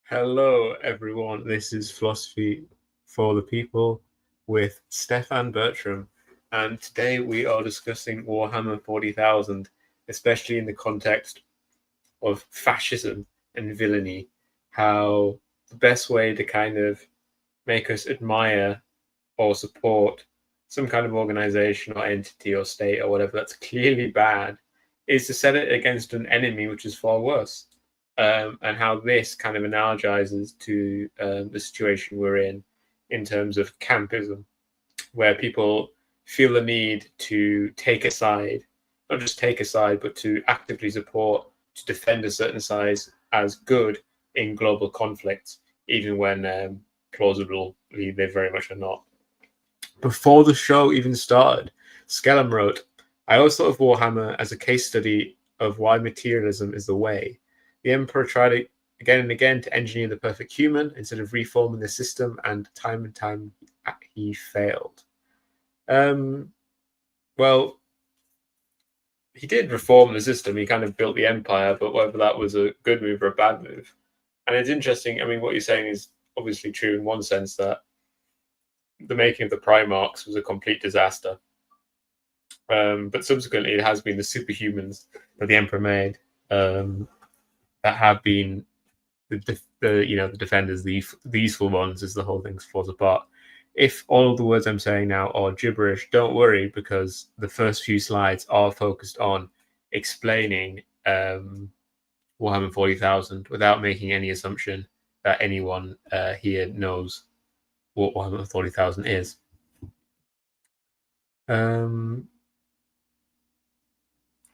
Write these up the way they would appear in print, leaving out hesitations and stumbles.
Hello, everyone. This is Philosophy for the People with Stefan Bertram, and today we are discussing Warhammer 40,000, especially in the context of fascism and villainy. How the best way to kind of make us admire or support some kind of organization or entity or state or whatever that's clearly bad is to set it against an enemy which is far worse. And how this kind of analogizes to the situation we're in terms of campism, where people feel the need to take a side, not just take a side, but to actively support, to defend a certain side as good in global conflicts, even when plausibly they very much are not. Before the show even started, Skellum wrote, I always thought of Warhammer as a case study of why materialism is the way. The Emperor tried again and again to engineer the perfect human instead of reforming the system, and time he failed. Well, he did reform the system. He kind of built the empire, but whether that was a good move or a bad move. And it's interesting. I mean, what you're saying is obviously true in one sense, that the making of the Primarchs was a complete disaster. But subsequently, it has been the superhumans that the Emperor made that have been the defenders, the useful ones, as the whole thing falls apart. If all of the words I'm saying now are gibberish, don't worry, because the first few slides are focused on explaining Warhammer 40,000 without making any assumption that anyone here knows what Warhammer 40,000 is.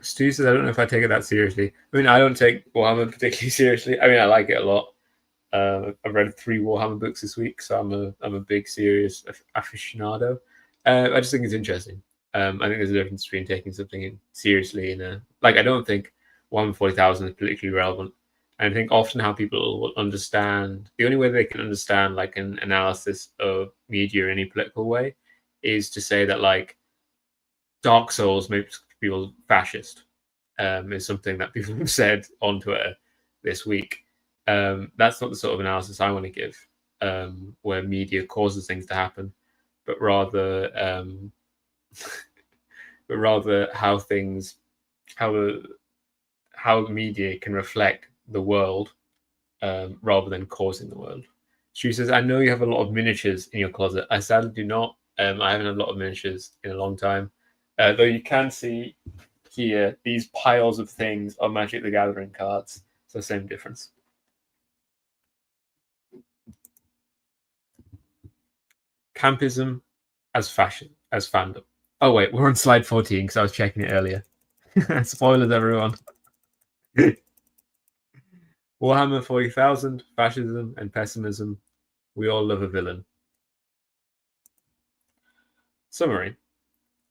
Stu says, I don't know if I take it that seriously. I mean, I don't take Warhammer particularly seriously. I mean, I like it a lot. I've read 3 Warhammer books this week, so I'm a big serious aficionado. I just think it's interesting. I think there's a difference between taking something seriously and I don't think Warhammer 40,000 is particularly relevant. And I think often how people will understand, the only way they can understand like an analysis of media in any political way is to say that like Dark Souls makes people fascist. Is something that people have said on Twitter this week. That's not the sort of analysis I want to give, where media causes things to happen, but rather how media can reflect the world rather than causing the world. She says, I know you have a lot of miniatures in your closet. I sadly do not. I haven't had a lot of miniatures in a long time. Though you can see here, these piles of things are Magic the Gathering cards. So same difference. Campism as fashion, as fandom. Oh wait, we're on slide 14 because I was checking it earlier. Spoilers, everyone. Warhammer 40,000, fascism and pessimism. We all love a villain. Summary.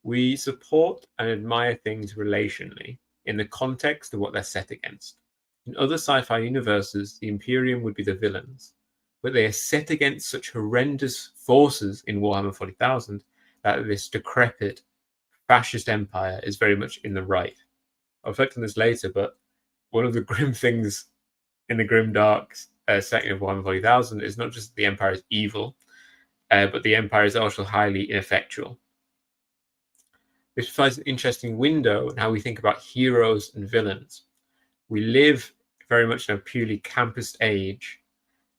We support and admire things relationally in the context of what they're set against. In other sci-fi universes, the Imperium would be the villains, but they are set against such horrendous forces in Warhammer 40,000 that this decrepit fascist empire is very much in the right. I'll reflect on this later, but one of the grim things in the Grimdark setting of Warhammer 40,000 is not just that the empire is evil, but the empire is also highly ineffectual. This provides an interesting window on how we think about heroes and villains. We live very much in a purely campist age,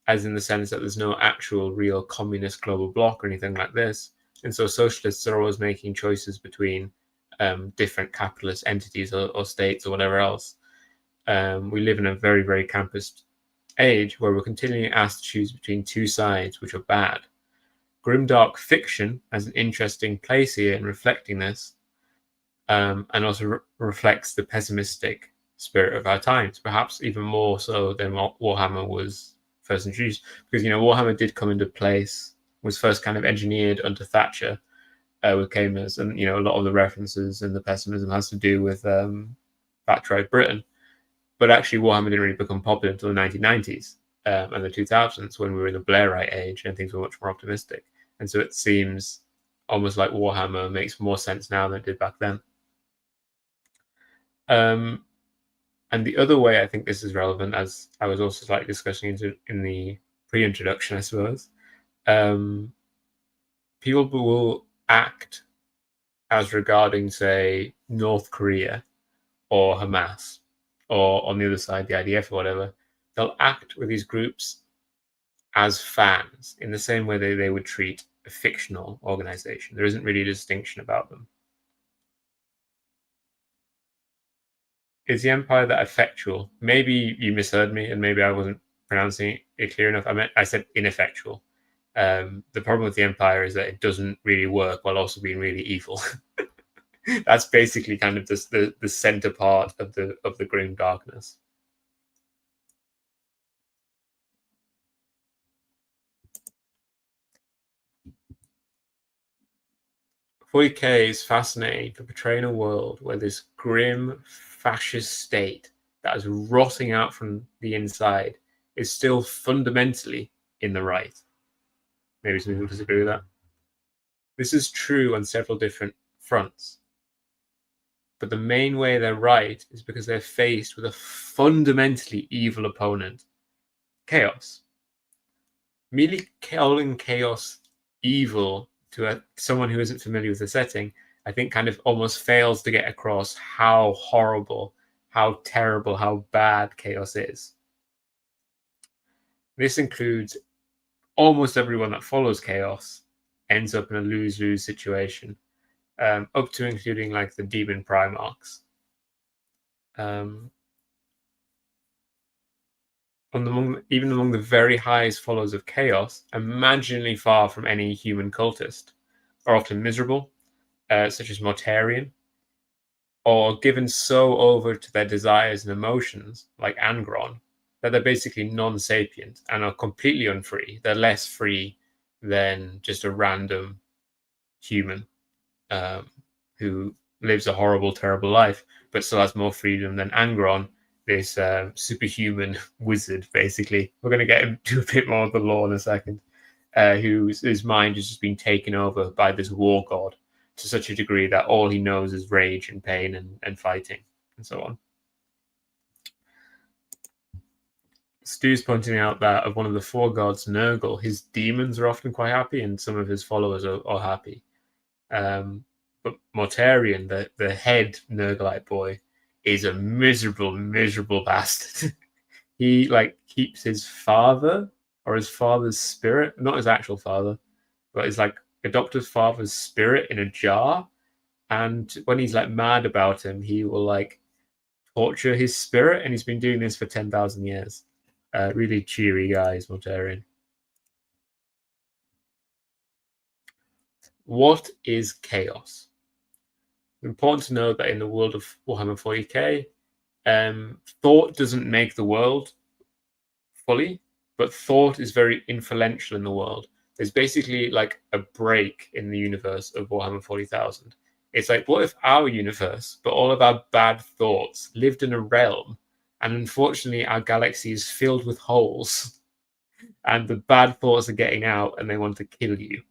as in the sense that there's no actual real communist global bloc or anything like this. And so socialists are always making choices between different capitalist entities or states or whatever else. We live in a very, very campist age where we're continually asked to choose between two sides, which are bad. Grimdark fiction has an interesting place here in reflecting this, and also reflects the pessimistic spirit of our times, perhaps even more so than what Warhammer was first introduced. Because, Warhammer did come into place, was first kind of engineered under Thatcher with Camers, and, a lot of the references and the pessimism has to do with Thatcherite Britain. But actually, Warhammer didn't really become popular until the 1990s and the 2000s, when we were in the Blairite age and things were much more optimistic. And so it seems almost like Warhammer makes more sense now than it did back then. And And the other way I think this is relevant, as I was also slightly discussing in the pre-introduction, I suppose, people will act as regarding, say, North Korea or Hamas, or on the other side, the IDF or whatever. They'll act with these groups as fans in the same way they would treat a fictional organization. There isn't really a distinction about them. Is the Empire that effectual? Maybe you misheard me, and maybe I wasn't pronouncing it clear enough. I said ineffectual. The problem with the Empire is that it doesn't really work while also being really evil. That's basically kind of the center part of the grim darkness. K is fascinating for portraying a world where this grim fascist state that is rotting out from the inside is still fundamentally in the right. Maybe some people disagree with that. This is true on several different fronts. But the main way they're right is because they're faced with a fundamentally evil opponent, chaos. Merely calling chaos evil to someone who isn't familiar with the setting, I think kind of almost fails to get across how horrible, how terrible, how bad chaos is. This includes almost everyone that follows chaos ends up in a lose-lose situation, up to including like the demon primarchs. Even among the very highest followers of chaos, imaginably far from any human cultist, are often miserable, such as Mortarion, or given so over to their desires and emotions, like Angron, that they're basically non-sapient and are completely unfree. They're less free than just a random human who lives a horrible, terrible life, but still has more freedom than Angron, this superhuman wizard, basically. We're going to get into a bit more of the lore in a second, whose mind has just been taken over by this war god to such a degree that all he knows is rage and pain and fighting and so on. Stu's pointing out that of one of the four gods, Nurgle, his demons are often quite happy and some of his followers are happy. But Mortarion, the head Nurglite boy, is a miserable bastard. He keeps his father or his father's spirit, not his actual father, but his adoptive father's spirit in a jar. And when he's mad about him, he will torture his spirit, and he's been doing this for 10,000 years. Really cheery guy is Mortarion. What is chaos? Important to know that in the world of Warhammer 40k, thought doesn't make the world fully, but thought is very influential in the world. There's basically a break in the universe of Warhammer 40,000. It's what if our universe, but all of our bad thoughts, lived in a realm, and unfortunately our galaxy is filled with holes, and the bad thoughts are getting out and they want to kill you.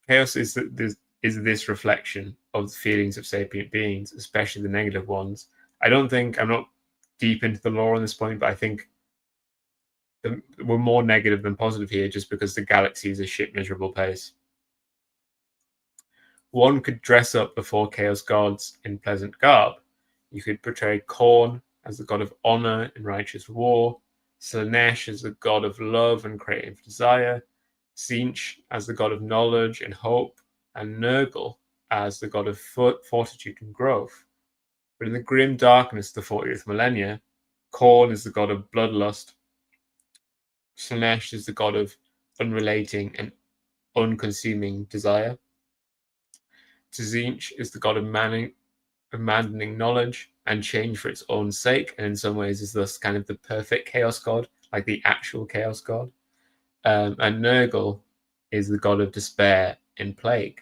Chaos is this reflection of the feelings of sapient beings, especially the negative ones. I'm not deep into the lore on this point, but I think we're more negative than positive here just because the galaxy is a shit miserable place. One could dress up the four chaos gods in pleasant garb. You could portray Khorne as the god of honor and righteous war, Slaanesh as the god of love and creative desire, Tzeentch as the god of knowledge and hope, and Nurgle as the god of fortitude and growth. But in the grim darkness of the 40th millennia, Khorne is the god of bloodlust, Slaanesh is the god of unrelating and unconsuming desire, Tzeentch is the god of abandoning knowledge and change for its own sake, and in some ways is thus kind of the perfect chaos god, like the actual chaos god. And Nurgle is the god of despair and plague.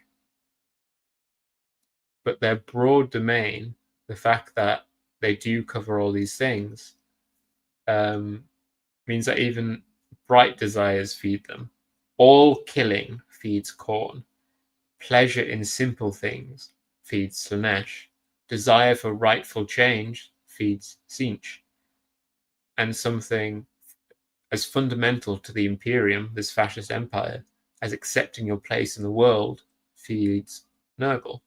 But their broad domain, the fact that they do cover all these things, means that even bright desires feed them. All killing feeds Khorne. Pleasure in simple things feeds Slaanesh. desire for rightful change feeds Sinch. And something as fundamental to the imperium, this fascist empire, as accepting your place in the world feeds Nurgle.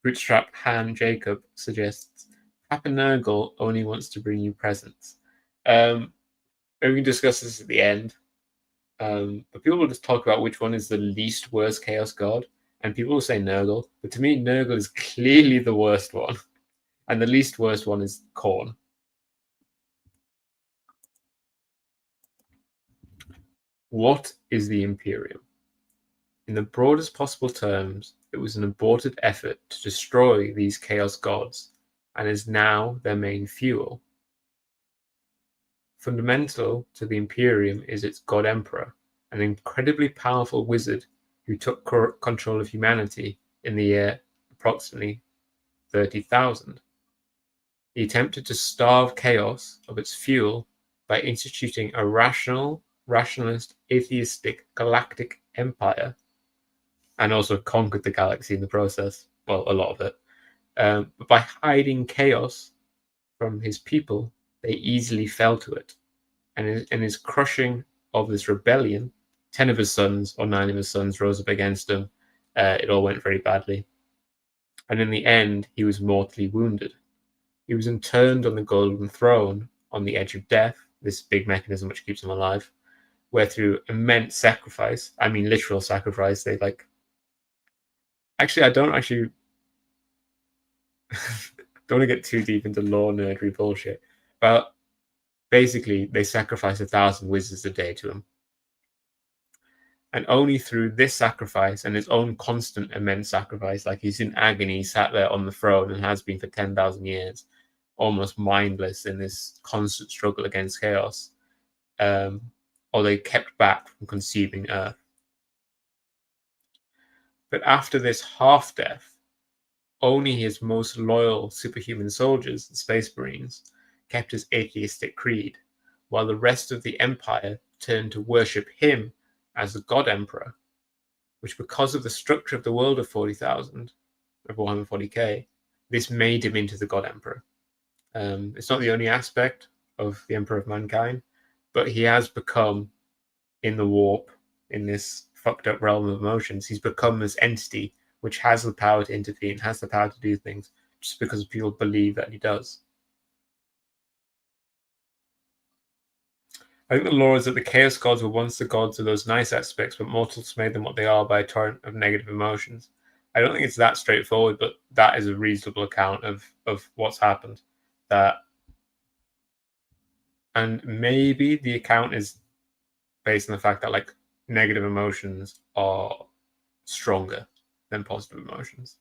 Bootstrap Han Jacob suggests Papa Nurgle only wants to bring you presents. We can discuss this at the end. But people will just talk about which one is the least worst Chaos God, and people will say Nurgle. But to me, Nurgle is clearly the worst one, and the least worst one is Khorne. What is the Imperium? In the broadest possible terms, it was an aborted effort to destroy these Chaos Gods, and is now their main fuel. Fundamental to the Imperium is its God Emperor, an incredibly powerful wizard who took control of humanity in the year approximately 30,000. He attempted to starve chaos of its fuel by instituting a rationalist, atheistic, galactic empire, and also conquered the galaxy in the process. Well, a lot of it. But by hiding chaos from his people, they easily fell to it. And in his crushing of this rebellion, 10 of his sons, or 9 of his sons, rose up against him. It all went very badly. And in the end, he was mortally wounded. He was interned on the golden throne on the edge of death, this big mechanism which keeps him alive, where through immense sacrifice, I mean literal sacrifice, they like... Actually, I don't want to get too deep into lore nerdery bullshit, but basically they sacrifice 1,000 wizards a day to him. And only through this sacrifice and his own constant immense sacrifice, like he's in agony, sat there on the throne and has been for 10,000 years, almost mindless in this constant struggle against chaos, or they kept back from consuming Earth. But after this half-death, only his most loyal superhuman soldiers, the Space Marines, kept his atheistic creed, while the rest of the Empire turned to worship him as the God Emperor, which, because of the structure of the world of 40,000, of Warhammer 40k, this made him into the God Emperor. It's not the only aspect of the Emperor of Mankind, but he has become, in the warp, in this fucked up realm of emotions, he's become this entity which has the power to intervene, has the power to do things, just because people believe that he does. I think the lore is that the Chaos Gods were once the gods of those nice aspects, but mortals made them what they are by a torrent of negative emotions. I don't think it's that straightforward, but that is a reasonable account of what's happened. And maybe the account is based on the fact that like negative emotions are stronger than positive emotions.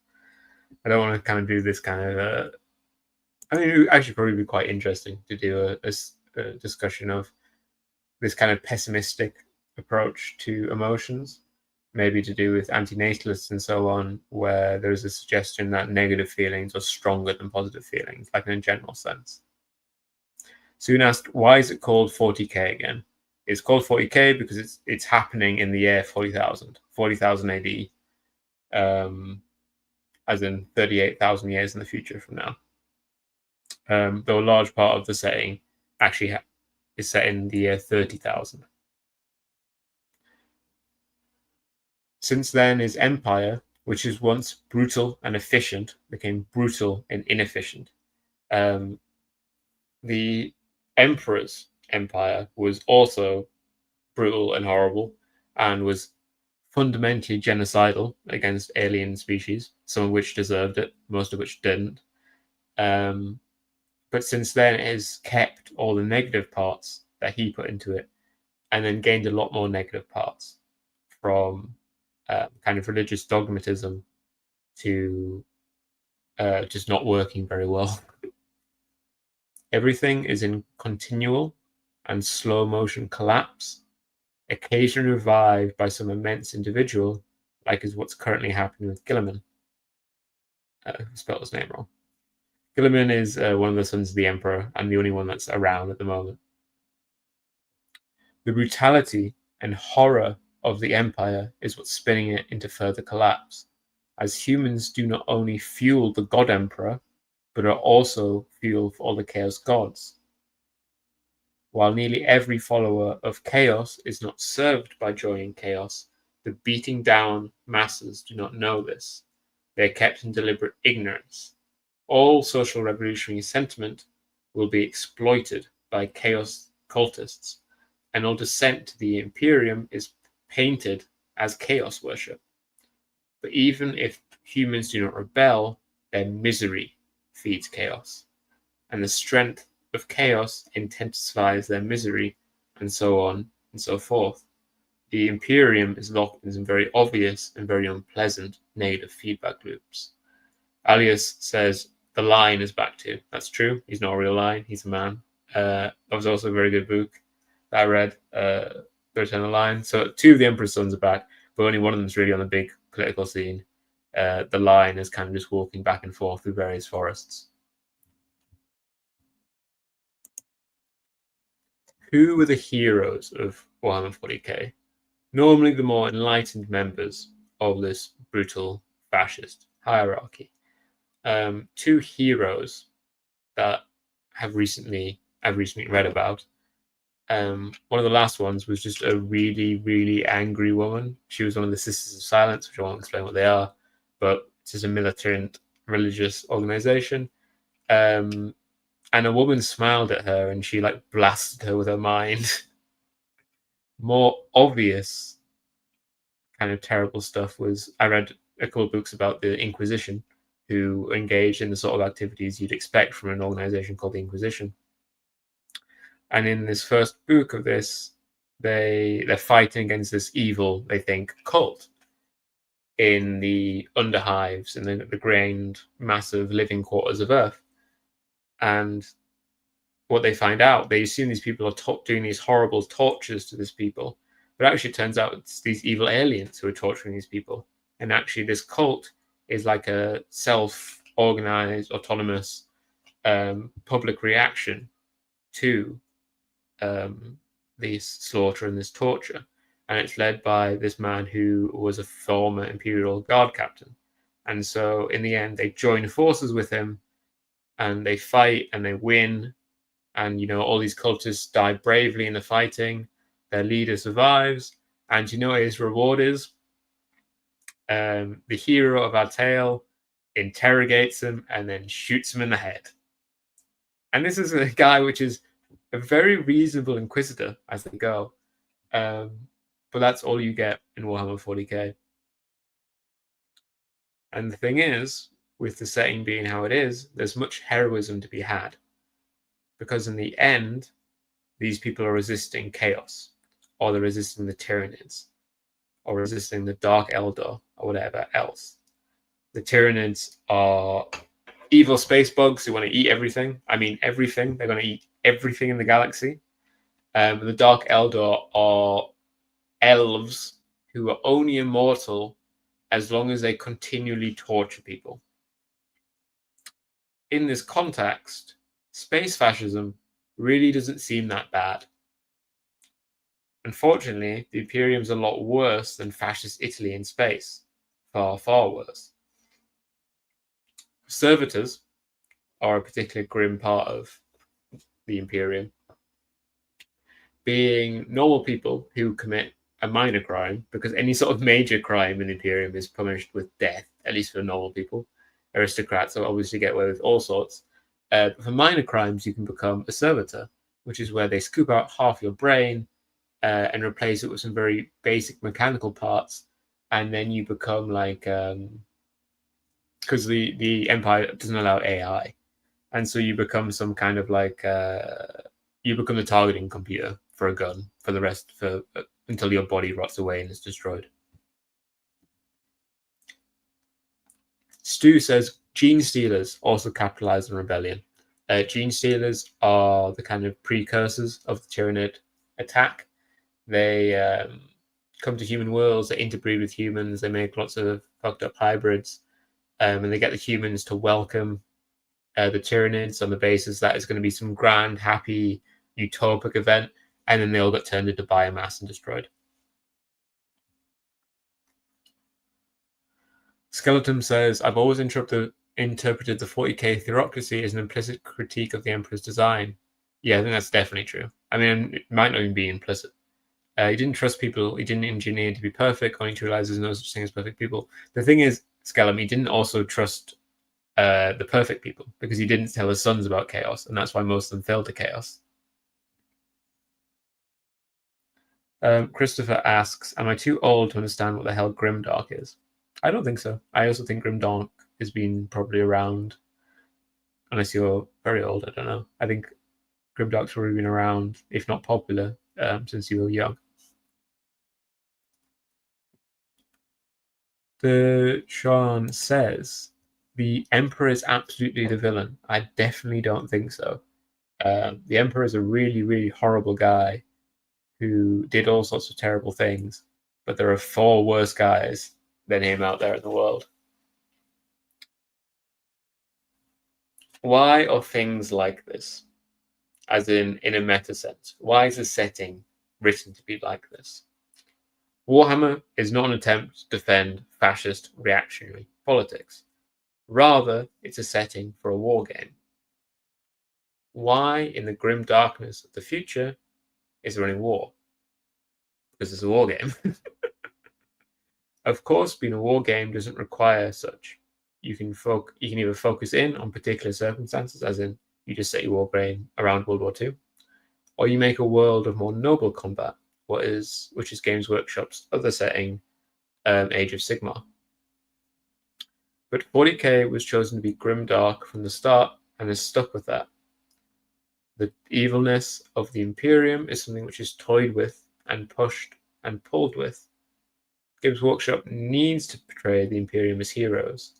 I don't want to kind of do this kind of... I mean, it would actually probably be quite interesting to do a discussion of this kind of pessimistic approach to emotions, maybe to do with antinatalists and so on, where there's a suggestion that negative feelings are stronger than positive feelings, like in a general sense. Soon asked, why is it called 40k again? It's called 40k because it's happening in the year 40,000 AD, as in 38,000 years in the future from now. Though a large part of the setting actually is set in the year 30,000. Since then, his empire, which was once brutal and efficient, became brutal and inefficient. The emperor's empire was also brutal and horrible, and was fundamentally genocidal against alien species, some of which deserved it, most of which didn't. But since then, it has kept all the negative parts that he put into it, and then gained a lot more negative parts, from kind of religious dogmatism to just not working very well. Everything is in continual and slow motion collapse, occasionally revived by some immense individual, like is what's currently happening with Guilliman. I spelled his name wrong. Guilliman is one of the sons of the Emperor, and the only one that's around at the moment. The brutality and horror of the Empire is what's spinning it into further collapse, as humans do not only fuel the God Emperor, but are also fuel for all the Chaos gods. While nearly every follower of Chaos is not served by joy in Chaos, the beating down masses do not know this. They are kept in deliberate ignorance. All social revolutionary sentiment will be exploited by Chaos cultists, and all descent to the Imperium is painted as Chaos worship. But even if humans do not rebel, their misery feeds Chaos, and the strength of Chaos intensifies their misery, and so on and so forth. The Imperium is locked in some very obvious and very unpleasant negative feedback loops. Alias says, the Lion is back too. That's true. He's not a real lion. He's a man. That was also a very good book that I read, The Return of the Lion. So 2 of the Emperor's Sons are back, but only one of them is really on the big political scene. The Lion is kind of just walking back and forth through various forests. Who were the heroes of Warhammer 40k? Normally the more enlightened members of this brutal fascist hierarchy. 2 heroes that I've recently read about. One of the last ones was just a really, really angry woman. She was one of the Sisters of Silence, which I won't explain what they are, but it's just a militant religious organization. And a woman smiled at her and she like blasted her with her mind. More obvious kind of terrible stuff was, I read a couple of books about the Inquisition, who engaged in the sort of activities you'd expect from an organization called the Inquisition. And in this first book of this, they're fighting against this evil, they think, cult in the underhives and the grained, massive living quarters of Earth. And what they find out, they assume these people are doing these horrible tortures to these people, but actually it turns out it's these evil aliens who are torturing these people. And actually this cult is like a self-organized, autonomous public reaction to this slaughter and this torture. And it's led by this man who was a former Imperial Guard captain. And so in the end, they join forces with him and they fight and they win. And, all these cultists die bravely in the fighting. Their leader survives. And what his reward is? The hero of our tale interrogates him and then shoots him in the head. And this is a guy which is a very reasonable inquisitor as they go. But that's all you get in Warhammer 40k. And the thing is, with the setting being how it is, there's much heroism to be had. Because in the end, these people are resisting chaos, or they're resisting the Tyranids, or resisting the Dark Eldar, or whatever else. The Tyranids are evil space bugs who want to eat everything. I mean, everything. They're going to eat everything in the galaxy. The Dark Eldar are elves who are only immortal as long as they continually torture people. In this context, space fascism really doesn't seem that bad. Unfortunately, the Imperium's a lot worse than fascist Italy in space. Far, far worse. Servitors are a particularly grim part of the Imperium. Being normal people who commit a minor crime, because any sort of major crime in the Imperium is punished with death, at least for normal people. Aristocrats will obviously get away with all sorts. For minor crimes, you can become a servitor, which is where they scoop out half your brain and replace it with some very basic mechanical parts, and then you become like, because the Empire doesn't allow AI, and so you become some kind of like, you become the targeting computer for a gun for the rest, until your body rots away and is destroyed. Stu says gene stealers also capitalize on rebellion. Gene stealers are the kind of precursors of the Tyranid attack. They come to human worlds, they interbreed with humans, they make lots of fucked up hybrids, and they get the humans to welcome the Tyranids on the basis that it's going to be some grand, happy, utopic event, and then they all get turned into biomass and destroyed. Skeleton says, I've always interpreted the 40k theocracy as an implicit critique of the Emperor's design. Yeah, I think that's definitely true. I mean, it might not even be implicit. He didn't trust people. He didn't engineer to be perfect, only to realize there's no such thing as perfect people. The thing is, Skeleton, he didn't also trust the perfect people because he didn't tell his sons about chaos, and that's why most of them fell to chaos. Christopher asks, am I too old to understand what the hell Grimdark is? I don't think so. I also think Grimdark has been probably around, unless you're very old, I don't know. I think Grimdark's probably been around, if not popular, since you were young. The Sean says, the Emperor is absolutely the villain. I definitely don't think so. The Emperor is a really, really horrible guy who did all sorts of terrible things, but there are 4 worse guys than him out there in the world. Why are things like this? As in a meta sense. Why is the setting written to be like this? Warhammer is not an attempt to defend fascist reactionary politics. Rather, it's a setting for a war game. Why, in the grim darkness of the future, is there any war? Because it's a war game. Of course, being a war game doesn't require such. You can either focus in on particular circumstances, as in you just set your war game around World War II, or you make a world of more noble combat, which is Games Workshop's other setting, Age of Sigmar. But 40k was chosen to be grimdark from the start and has stuck with that. The evilness of the Imperium is something which is toyed with and pushed and pulled with. Games Workshop needs to portray the Imperium as heroes,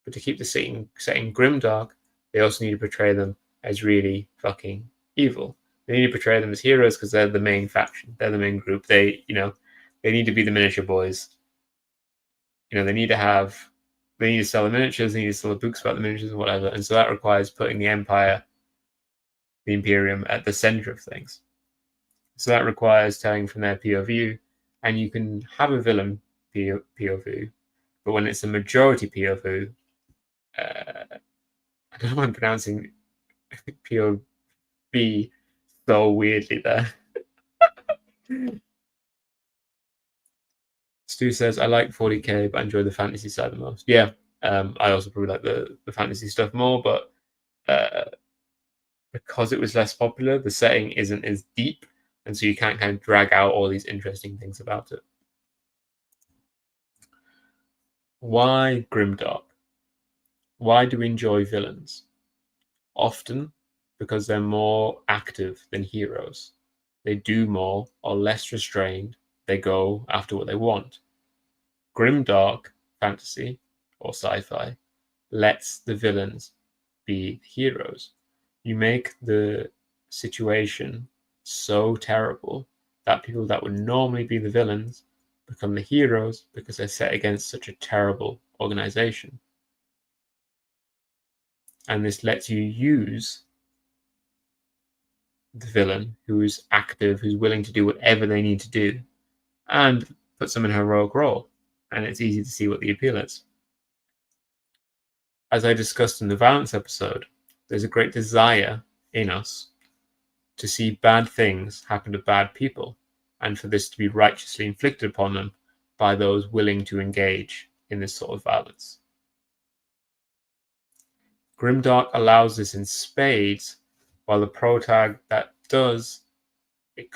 but to keep the setting grimdark, they also need to portray them as really fucking evil. They need to portray them as heroes because they're the main faction, they're the main group. They need to be the miniature boys. They need to sell the miniatures, they need to sell the books about the miniatures and whatever. And so that requires putting the Empire, the Imperium, at the center of things. So that requires telling from their POV, and you can have a villain POV, but when it's a majority POV, I don't know why I'm pronouncing POV so weirdly there. Stu says, I like 40k, but I enjoy the fantasy side the most. Yeah, I also probably like the fantasy stuff more, but because it was less popular, the setting isn't as deep, and so you can't kind of drag out all these interesting things about it. Why Grimdark? Why do we enjoy villains? Often because they're more active than heroes. They do more, are less restrained, they go after what they want. Grimdark fantasy or sci-fi lets the villains be heroes. You make the situation so terrible that people that would normally be the villains become the heroes because they're set against such a terrible organization. And this lets you use the villain who's active, who's willing to do whatever they need to do, and puts them in a heroic role. And it's easy to see what the appeal is. As I discussed in the Valence episode, there's a great desire in us to see bad things happen to bad people, and for this to be righteously inflicted upon them by those willing to engage in this sort of violence. Grimdark allows this in spades, while the protag that does it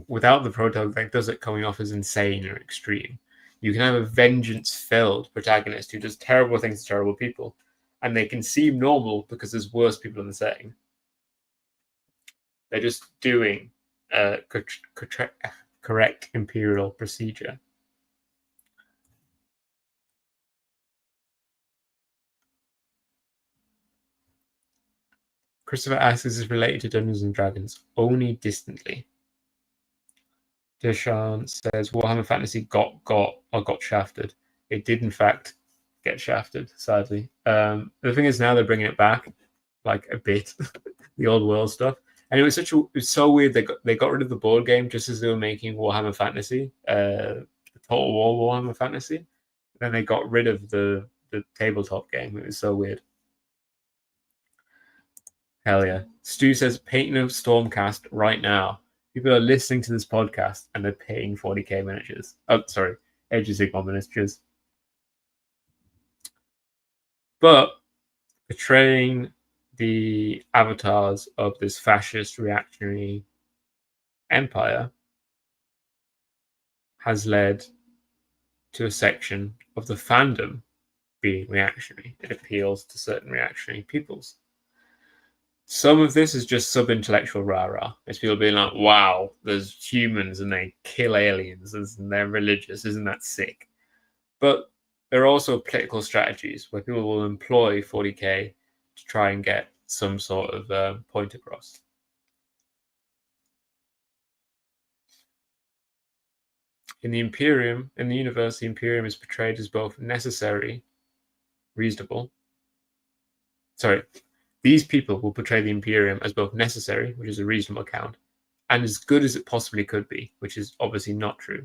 without the protag that does it coming off as insane or extreme. You can have a vengeance-filled protagonist who does terrible things to terrible people, and they can seem normal because there's worse people in the setting. They're just doing correct imperial procedure. Christopher asks, is this related to Dungeons and Dragons? Only distantly. Deshawn says Warhammer Fantasy got shafted. It did in fact get shafted, sadly. The thing is now they're bringing it back, like a bit, the old world stuff. And it was so weird. They got rid of the board game just as they were making Warhammer Fantasy, the Total War Warhammer Fantasy. Then they got rid of the tabletop game. It was so weird. Hell yeah. Stu says, painting a Stormcast right now. People are listening to this podcast and they're paying 40k miniatures. Oh, sorry. Age of Sigmar miniatures. But portraying the avatars of this fascist reactionary empire has led to a section of the fandom being reactionary. It appeals to certain reactionary peoples. Some of this is just sub-intellectual rah-rah. It's people being like, wow, there's humans and they kill aliens and they're religious. Isn't that sick? But there are also political strategies where people will employ 40k to try and get some sort of point across. In the Imperium, in the universe, the Imperium is portrayed as both necessary, reasonable. Sorry, these people will portray the Imperium as both necessary, which is a reasonable account, and as good as it possibly could be, which is obviously not true.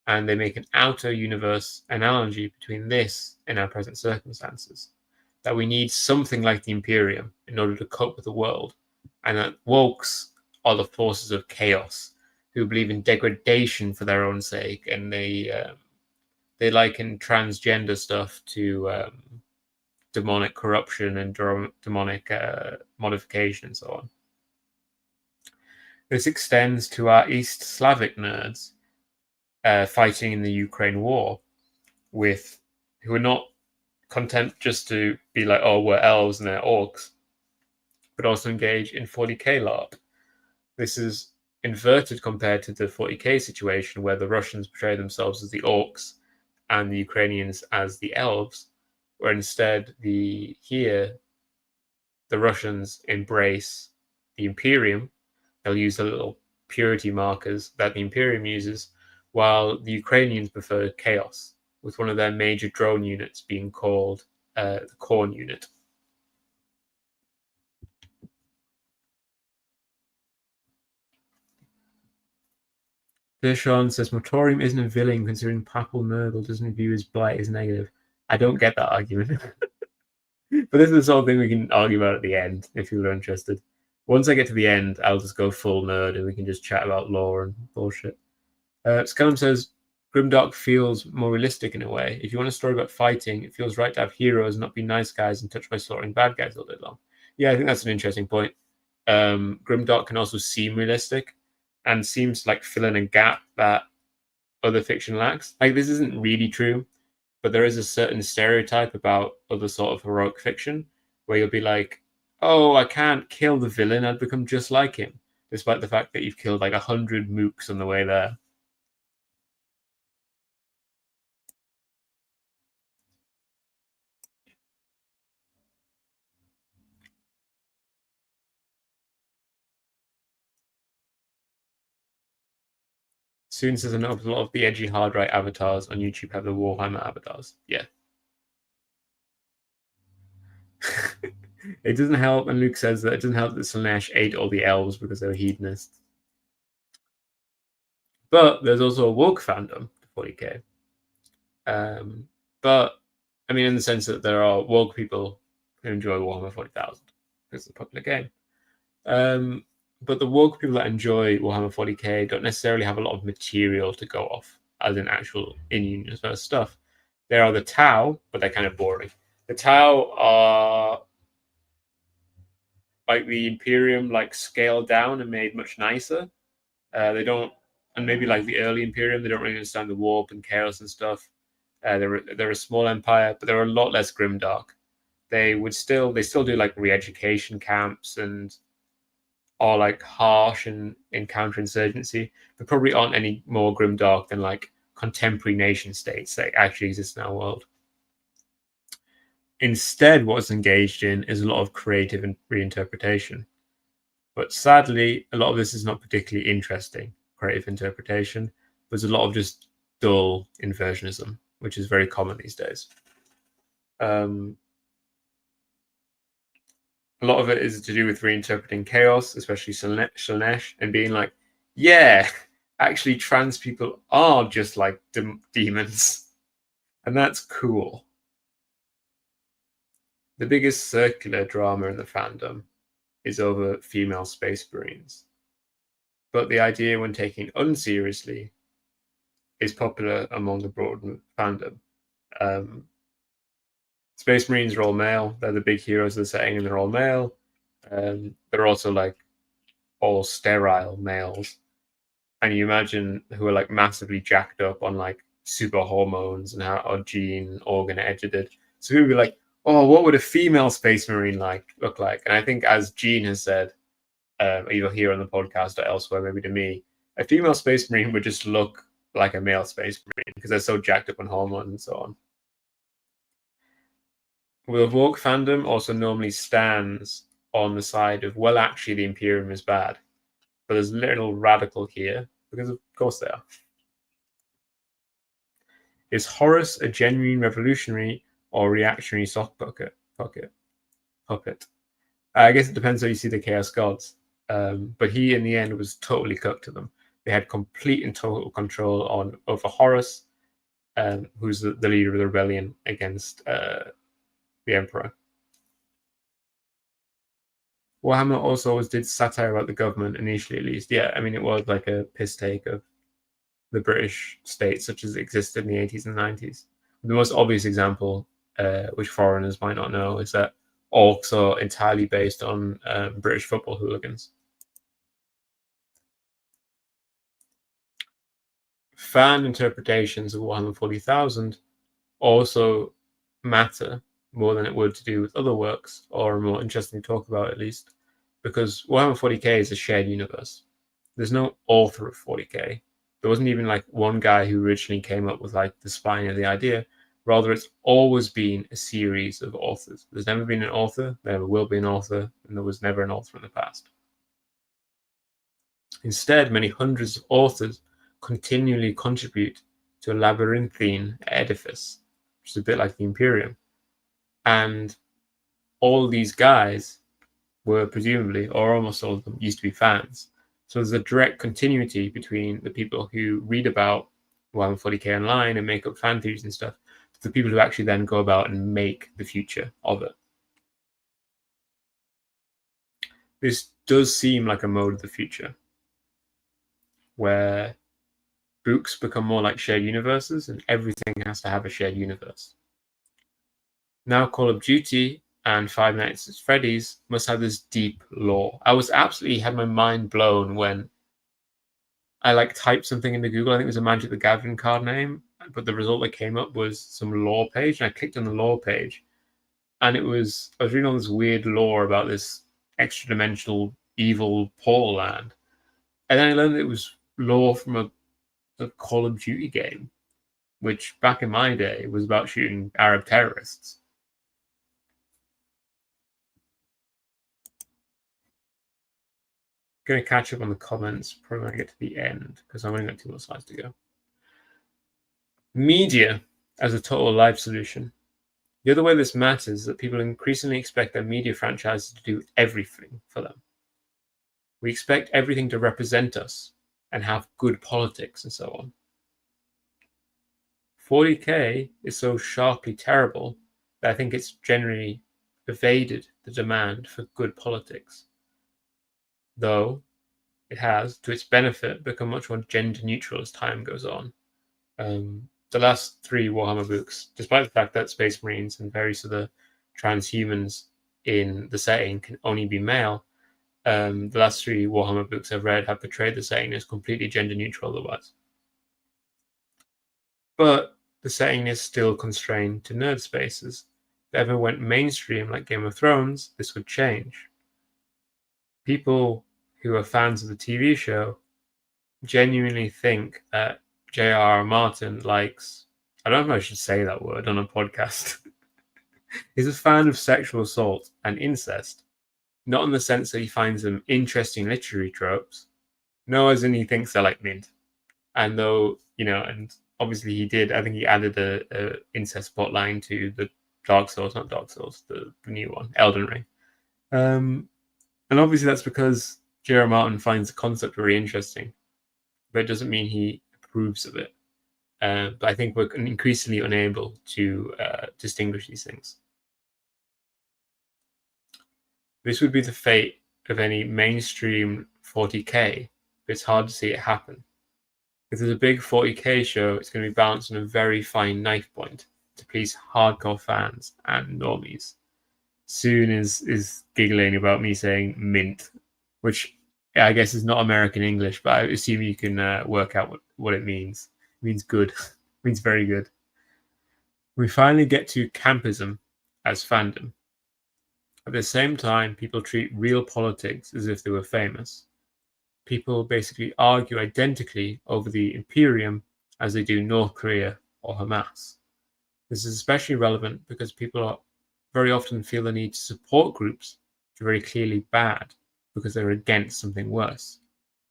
And they make an outer universe analogy between this and our present circumstances, that we need something like the Imperium in order to cope with the world, and that wokes are the forces of chaos who believe in degradation for their own sake, and they liken transgender stuff to demonic corruption and demonic modification and so on. This extends to our East Slavic nerds fighting in the Ukraine war, who are not content just to be like, oh, we're elves and they're orcs, but also engage in 40k LARP. This is inverted compared to the 40k situation where the Russians portray themselves as the orcs and the Ukrainians as the elves, where instead the Russians embrace the Imperium. They'll use the little purity markers that the Imperium uses, while the Ukrainians prefer chaos, with one of their major drone units being called the Khorne unit. Bishon says Motorium isn't a villain considering Papal Nurgle doesn't view his blight as negative. I don't get that argument. But this is the sort of thing we can argue about at the end if people are interested. Once I get to the end, I'll just go full nerd and we can just chat about lore and bullshit. Scallum says Grimdark feels more realistic in a way. If you want a story about fighting, it feels right to have heroes, not be nice guys and touched by slaughtering bad guys all day long. Yeah, I think that's an interesting point. Grimdark can also seem realistic and seems like filling a gap that other fiction lacks. Like, this isn't really true, but there is a certain stereotype about other sort of heroic fiction where you'll be like, oh, I can't kill the villain, I'd become just like him, despite the fact that you've killed like 100 mooks on the way there. Soon says a lot of the edgy hard right avatars on YouTube have the Warhammer avatars. Yeah. It doesn't help, and Luke says that it doesn't help that Slaanesh ate all the elves because they were hedonists. But there's also a woke fandom for 40k. But I mean, in the sense that there are woke people who enjoy Warhammer 40,000 because it's a popular game. But the woke people that enjoy Warhammer 40k don't necessarily have a lot of material to go off, as in actual in-universe stuff. There are the Tau, but they're kind of boring. The Tau are like the Imperium, like scaled down and made much nicer. They don't, and maybe like the early Imperium, they don't really understand the warp and chaos and stuff. They're a small empire, but they're a lot less grimdark. They still do like re-education camps and are like harsh and in counterinsurgency, but probably aren't any more grimdark than like contemporary nation states that actually exist in our world. Instead, what's engaged in is a lot of creative and reinterpretation. But sadly, a lot of this is not particularly interesting creative interpretation. There's a lot of just dull inversionism, which is very common these days. A lot of it is to do with reinterpreting chaos, especially Slaanesh, and being like, yeah, actually trans people are just like demons. And that's cool. The biggest circular drama in the fandom is over female space marines. But the idea, when taken unseriously, is popular among the broad fandom. Space Marines are all male. They're the big heroes of the setting, and they're all male. They're also like all sterile males. And you imagine who are like massively jacked up on like super hormones and how gene organ edited. So we'd be like, oh, what would a female Space Marine look like? And I think, as Gene has said, either here on the podcast or elsewhere, maybe to me, a female Space Marine would just look like a male Space Marine because they're so jacked up on hormones and so on. Well, woke fandom also normally stands on the side of, well, actually, the Imperium is bad. But there's a little radical here, because of course they are. Is Horus a genuine revolutionary or reactionary sock puppet? I guess it depends how you see the Chaos Gods. But he, in the end, was totally cooked to them. They had complete and total control over Horus, who's the leader of the rebellion against the Emperor. Warhammer also always did satire about the government, initially at least. Yeah, I mean, it was like a piss take of the British state such as it existed in the 80s and 90s. The most obvious example, which foreigners might not know, is that Orcs are entirely based on British football hooligans. Fan interpretations of Warhammer 40,000 also matter more than it would to do with other works, or are more interesting to talk about at least, because Warhammer 40k is a shared universe. There's no author of 40k. There wasn't even like one guy who originally came up with like the spine of the idea. Rather, it's always been a series of authors. There's never been an author, there never will be an author, and there was never an author in the past. Instead, many hundreds of authors continually contribute to a labyrinthine edifice, which is a bit like the Imperium. And all these guys were presumably, or almost all of them, used to be fans. So there's a direct continuity between the people who read about Warhammer 40k online and make up fan theories and stuff, to the people who actually then go about and make the future of it. This does seem like a mode of the future, where books become more like shared universes and everything has to have a shared universe. Now Call of Duty and Five Nights at Freddy's must have this deep lore. I was absolutely had my mind blown when I like typed something into Google. I think it was a Magic the Gathering card name, but the result that came up was some lore page, and I clicked on the lore page, and I was reading all this weird lore about this extra-dimensional evil portal land, and then I learned that it was lore from a Call of Duty game, which back in my day was about shooting Arab terrorists. Going to catch up on the comments, probably when I get to the end, because I've only got 2 more slides to go. Media as a total life solution. The other way this matters is that people increasingly expect their media franchises to do everything for them. We expect everything to represent us and have good politics and so on. 40k is so sharply terrible that I think it's generally evaded the demand for good politics. Though it has, to its benefit, become much more gender neutral as time goes on. The last 3 Warhammer books, despite the fact that Space Marines and various other transhumans in the setting can only be male, the last 3 Warhammer books I've read have portrayed the setting as completely gender neutral otherwise. But the setting is still constrained to nerd spaces. If it ever went mainstream like Game of Thrones, this would change. People who are fans of the TV show genuinely think that J.R.R. Martin likes, I don't know if I should say that word on a podcast, is a fan of sexual assault and incest, not in the sense that he finds them interesting literary tropes, no, as in he thinks they're like mint. And though, and obviously he did, I think he added a incest plotline to the the new one, Elden Ring. And obviously that's because J.R.R. Martin finds the concept very interesting, but it doesn't mean he approves of it. But I think we're increasingly unable to distinguish these things. This would be the fate of any mainstream 40k, but it's hard to see it happen. If there's a big 40k show, it's going to be balanced on a very fine knife point to please hardcore fans and normies. Soon is giggling about me saying mint, which I guess is not American English, but I assume you can work out what it means. It means good. It means very good. We finally get to Campism as fandom. At the same time, people treat real politics as if they were famous. People basically argue identically over the imperium as they do North Korea or Hamas. This is especially relevant because people very often feel the need to support groups which are very clearly bad because they're against something worse.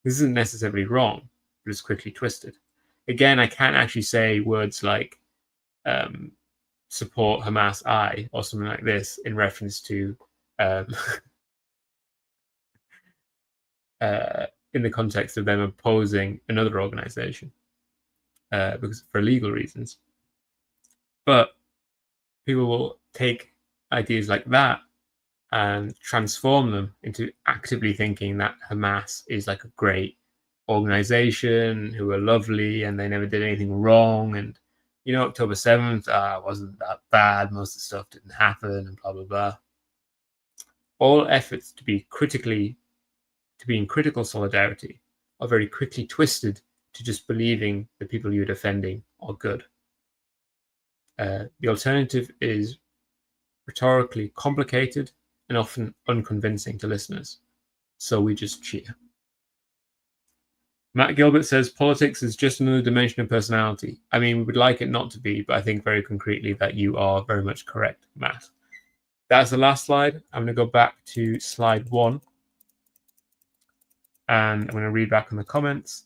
This isn't necessarily wrong, but it's quickly twisted. Again, I can't actually say words like support Hamas I or something like this in reference to in the context of them opposing another organization because for legal reasons. But people will take ideas like that and transform them into actively thinking that Hamas is like a great organization who are lovely and they never did anything wrong. And, you know, October 7th wasn't that bad. Most of the stuff didn't happen and blah, blah, blah. All efforts to be in critical solidarity are very quickly twisted to just believing the people you're defending are good. The alternative is rhetorically complicated and often unconvincing to listeners, so we just cheer. Matt Gilbert says politics is just another dimension of personality. I mean, we would like it not to be, but I think very concretely that you are very much correct, Matt. That's the last slide. I'm going to go back to slide 1. And I'm going to read back on the comments.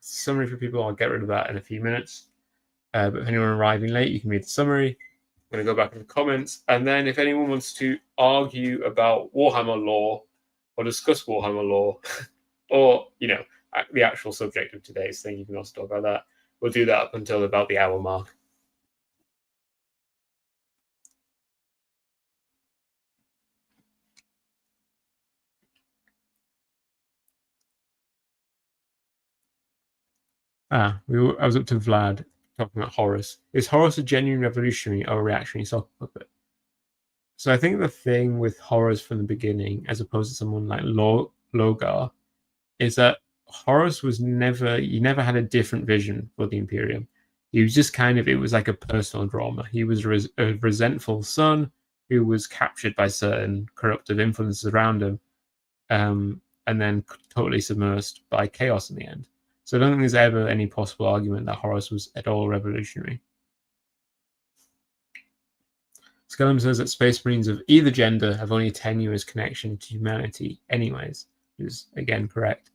Summary for people, I'll get rid of that in a few minutes. But if anyone arriving late, you can read the summary. I'm going to go back in the comments. And then if anyone wants to argue about Warhammer lore or discuss Warhammer lore or, you know, the actual subject of today's thing, you can also talk about that. We'll do that up until about the hour mark. I was up to Vlad talking about Horus. Is Horus a genuine revolutionary or a reactionary sock puppet? So I think the thing with Horus from the beginning, as opposed to someone like Logar, is that Horus was he never had a different vision for the Imperium. He was just it was like a personal drama. He was a resentful son who was captured by certain corruptive influences around him, and then totally submersed by chaos in the end. So I don't think there's ever any possible argument that Horus was at all revolutionary. Skellum says that Space Marines of either gender have only a tenuous connection to humanity anyways, which is, again, correct.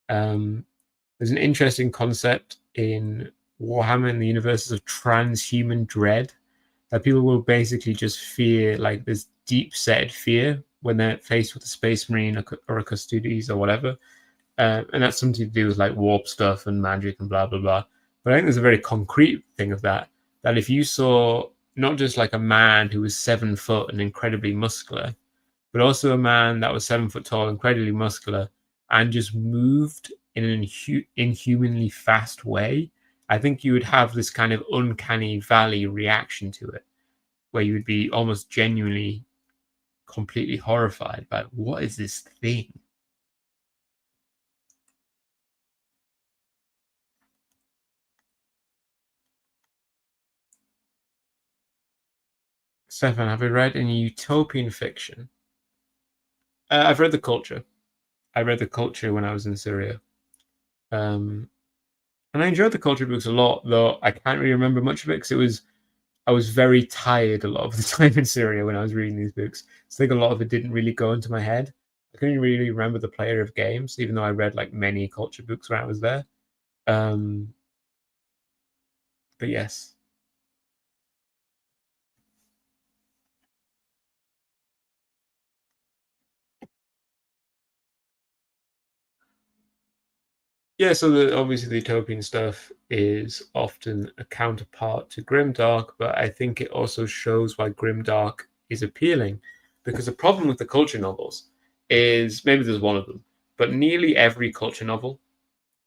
There's an interesting concept in Warhammer in the universes of transhuman dread that people will basically just fear, like this deep-set fear when they're faced with a Space Marine or a Custodes or whatever. And that's something to do with like warp stuff and magic and blah, blah, blah. But I think there's a very concrete thing of that if you saw not just like a man who was 7 foot and incredibly muscular, but also a man that was 7 foot tall, incredibly muscular, and just moved in an inhumanly fast way, I think you would have this kind of uncanny valley reaction to it, where you would be almost genuinely completely horrified by what is this thing? Stefan, have you read any utopian fiction? I've read The Culture. I read The Culture when I was in Syria. And I enjoyed The Culture books a lot, though I can't really remember much of it because I was very tired a lot of the time in Syria when I was reading these books. So I think a lot of it didn't really go into my head. I couldn't really remember the player of games, even though I read like many culture books when I was there. But yes. Yeah, so obviously the utopian stuff is often a counterpart to Grimdark, but I think it also shows why Grimdark is appealing. Because the problem with the culture novels is, maybe there's one of them, but nearly every culture novel,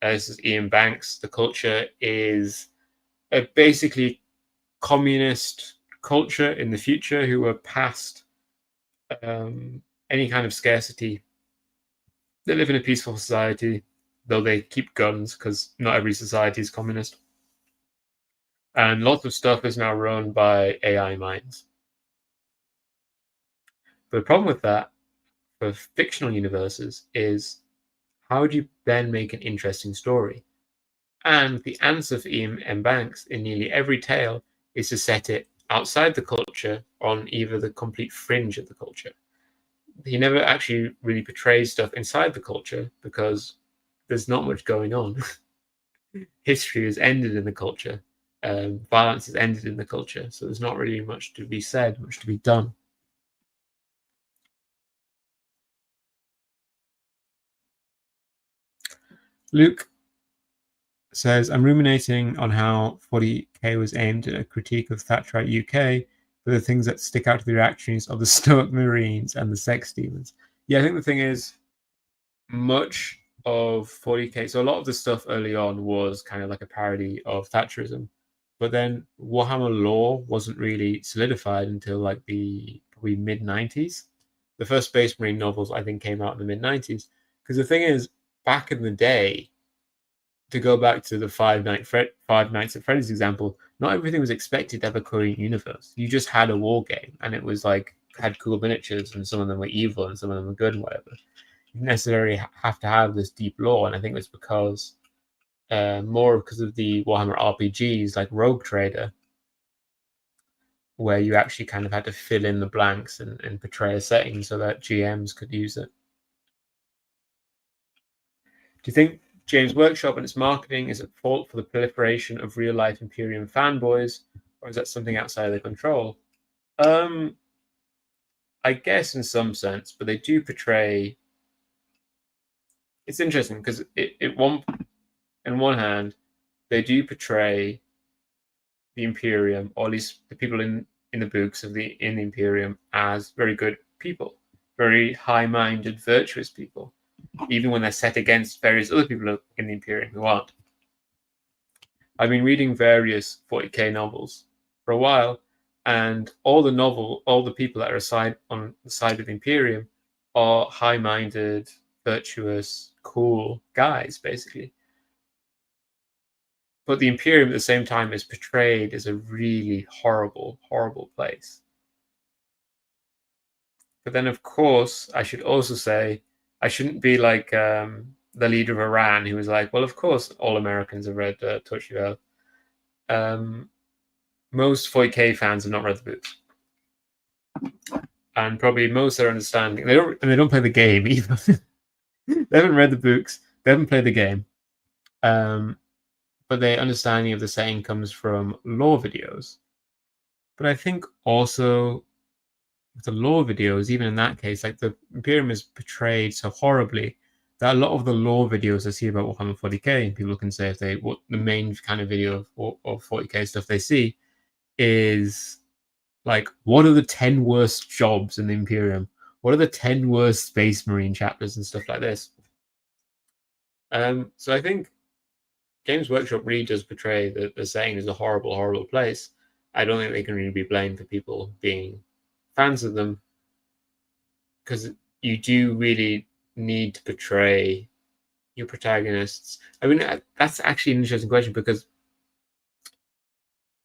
this is Ian Banks, the culture is a basically communist culture in the future who are past any kind of scarcity. They live in a peaceful society, though they keep guns because not every society is communist. And lots of stuff is now run by AI minds. But the problem with that for fictional universes is, how do you then make an interesting story? And the answer for Ian M. Banks in nearly every tale is to set it outside the culture, on either the complete fringe of the culture. He never actually really portrays stuff inside the culture because there's not much going on. History has ended in the culture. Violence has ended in the culture. So there's not really much to be said, much to be done. Luke says, I'm ruminating on how 40k was aimed at a critique of Thatcherite UK, but the things that stick out to the reactions of the Stoic Marines and the Sex Demons. Yeah, I think the thing is, much of 40k, so a lot of the stuff early on was kind of like a parody of Thatcherism, but then Warhammer lore wasn't really solidified until like the probably mid 90s. The first Space Marine novels, I think, came out in the mid 90s. Because the thing is, back in the day, to go back to the Five Nights at Freddy's example, not everything was expected to have a coherent universe. You just had a war game, and it was like had cool miniatures, and some of them were evil, and some of them were good, and whatever. You didn't necessarily have to have this deep lore, and I think it's because more because of the Warhammer RPGs like Rogue Trader, where you actually kind of had to fill in the blanks and portray a setting so that GMs could use it. Do you think James Workshop and its marketing is at fault for the proliferation of real life Imperium fanboys, or is that something outside of their control? Um, I guess in some sense, but they do portray. It's interesting because in one hand, they do portray the Imperium, or at least the people in the books of the Imperium, as very good people, very high-minded, virtuous people, even when they're set against various other people in the Imperium who aren't. I've been reading various 40k novels for a while, and all the people that are on the side of the Imperium are high-minded, virtuous, cool guys, basically. But the Imperium at the same time is portrayed as a really horrible, horrible place. But then, of course, I should also say I shouldn't be like the leader of Iran, who was like, "Well, of course, all Americans have read Touchy Most 40k fans have not read the books, and probably most are understanding. They don't play the game either. They haven't read the books. They haven't played the game. But their understanding of the setting comes from lore videos. But I think also with the lore videos, even in that case, like the Imperium is portrayed so horribly that a lot of the lore videos I see about Warhammer 40k, and people can say if they what the main kind of video of 40k stuff they see is like, what are the 10 worst jobs in the Imperium? What are the 10 worst Space Marine chapters and stuff like this? So I think Games Workshop really does portray the setting as a horrible, horrible place. I don't think they can really be blamed for people being fans of them, because you do really need to portray your protagonists. I mean, that's actually an interesting question, because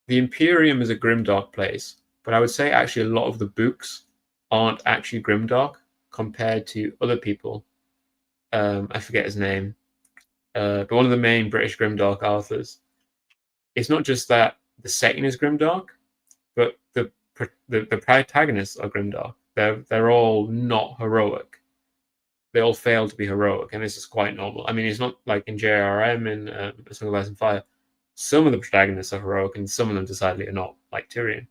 the Imperium is a grimdark place, but I would say actually a lot of the books aren't actually grimdark compared to other people. I forget his name, but one of the main British grimdark authors. It's not just that the setting is grimdark, but the protagonists are grimdark. They're all not heroic. They all fail to be heroic, and this is quite normal. I mean, it's not like in JRM in Song of Ice and Fire. Some of the protagonists are heroic, and some of them decidedly are not, like Tyrion.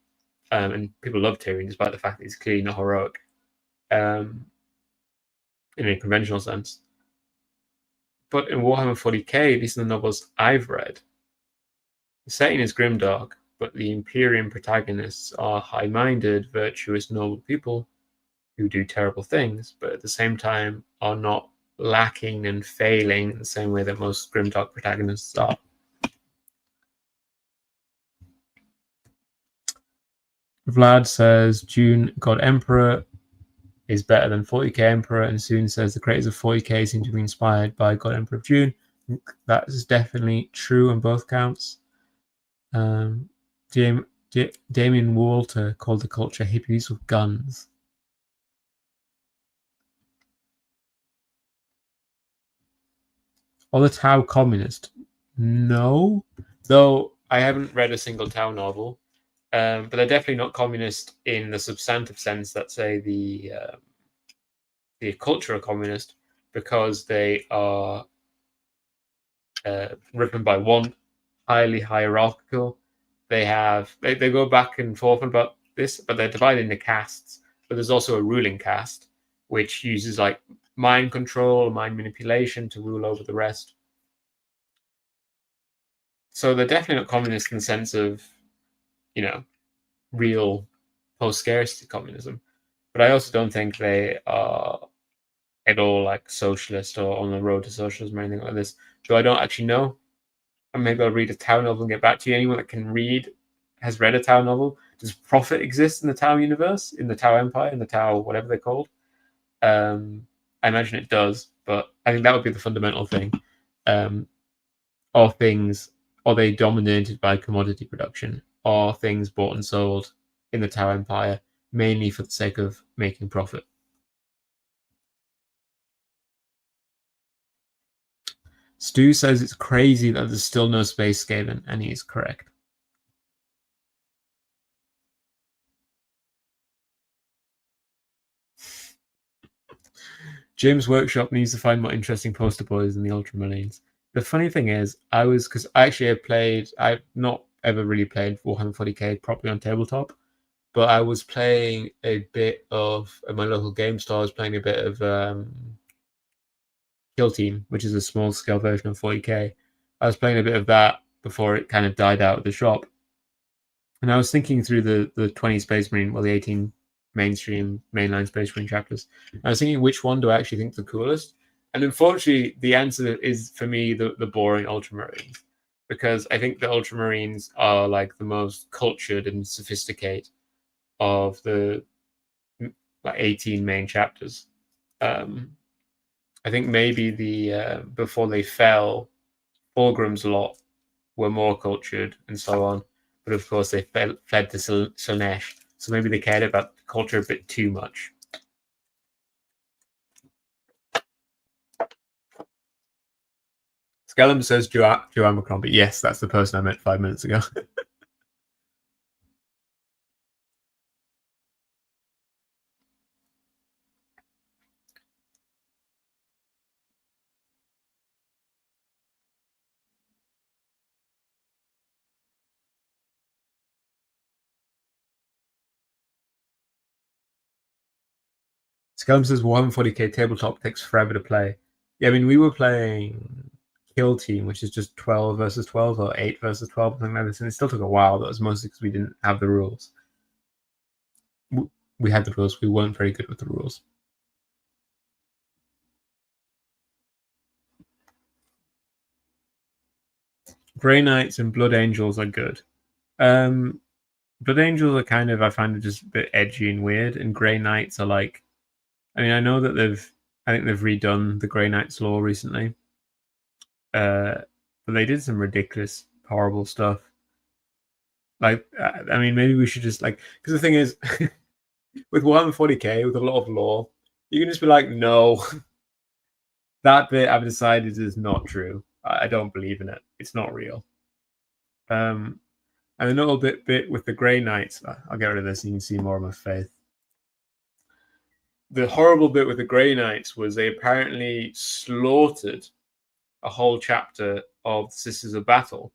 And people love Tyrion despite the fact that he's clearly not heroic, um, in a conventional sense. But in Warhammer 40k, these are the novels I've read. The setting is grimdark, but the Imperium protagonists are high-minded, virtuous, noble people who do terrible things, but at the same time are not lacking and failing in the same way that most grimdark protagonists are. Vlad says June God Emperor is better than 40k Emperor, and soon says the creators of 40k seem to be inspired by God Emperor of June. That is definitely true on both counts. Damien Walter called the culture hippies with guns. Or the Tau communist? No, though I haven't read a single Tau novel. But they're definitely not communist in the substantive sense that, say, the culture are communist, because they are driven by want, highly hierarchical. They go back and forth about this, but they're divided into castes. But there's also a ruling caste, which uses like mind control, mind manipulation to rule over the rest. So they're definitely not communist in the sense of, real post-scarcity communism. But I also don't think they are at all like socialist or on the road to socialism or anything like this. So I don't actually know. And maybe I'll read a Tau novel and get back to you. Anyone that can read has read a Tau novel. Does profit exist in the Tau universe, in the Tau Empire, in the Tau whatever they're called? I imagine it does, but I think that would be the fundamental thing. Are they dominated by commodity production? Are things bought and sold in the Tau Empire mainly for the sake of making profit? Stu says it's crazy that there's still no space scaling, and he is correct. James Workshop needs to find more interesting poster boys than the Ultramarines. The funny thing is, because I've not ever really played Warhammer 40k properly on tabletop, but I was playing a bit of, at my local game store, I was playing a bit of Kill Team, which is a small scale version of 40k. I was playing a bit of that before it kind of died out of the shop. And I was thinking through the 20 Space Marine, well, the 18 mainline Space Marine chapters. I was thinking, which one do I actually think the coolest? And unfortunately, the answer is, for me, the boring Ultramarines. Because I think the Ultramarines are like the most cultured and sophisticated of the 18 main chapters. I think maybe the before they fell, Fulgrim's lot were more cultured and so on. But of course, they fled to Slaanesh, so maybe they cared about culture a bit too much. Skellum says Joanne McCrombie. Yes, that's the person I met 5 minutes ago. Skellum says Warhammer 40k tabletop takes forever to play. Yeah, I mean, we were playing Kill Team, which is just 12 versus 12 or 8 versus 12, something like this, and it still took a while. That was mostly because we didn't have the rules. We had the rules. We weren't very good with the rules. Grey Knights and Blood Angels are good. Blood Angels are kind of, I find it just a bit edgy and weird, and Grey Knights are like, I mean, I know that I think they've redone the Grey Knights lore recently, but they did some ridiculous, horrible stuff. Like, I mean, maybe we should just like, because the thing is, with Warhammer 40k, with a lot of lore, you can just be like, no, that bit I've decided is not true. I don't believe in it. It's not real. And a little bit with the Grey Knights. I'll get rid of this so you can see more of my face. The horrible bit with the Grey Knights was they apparently slaughtered a whole chapter of Sisters of Battle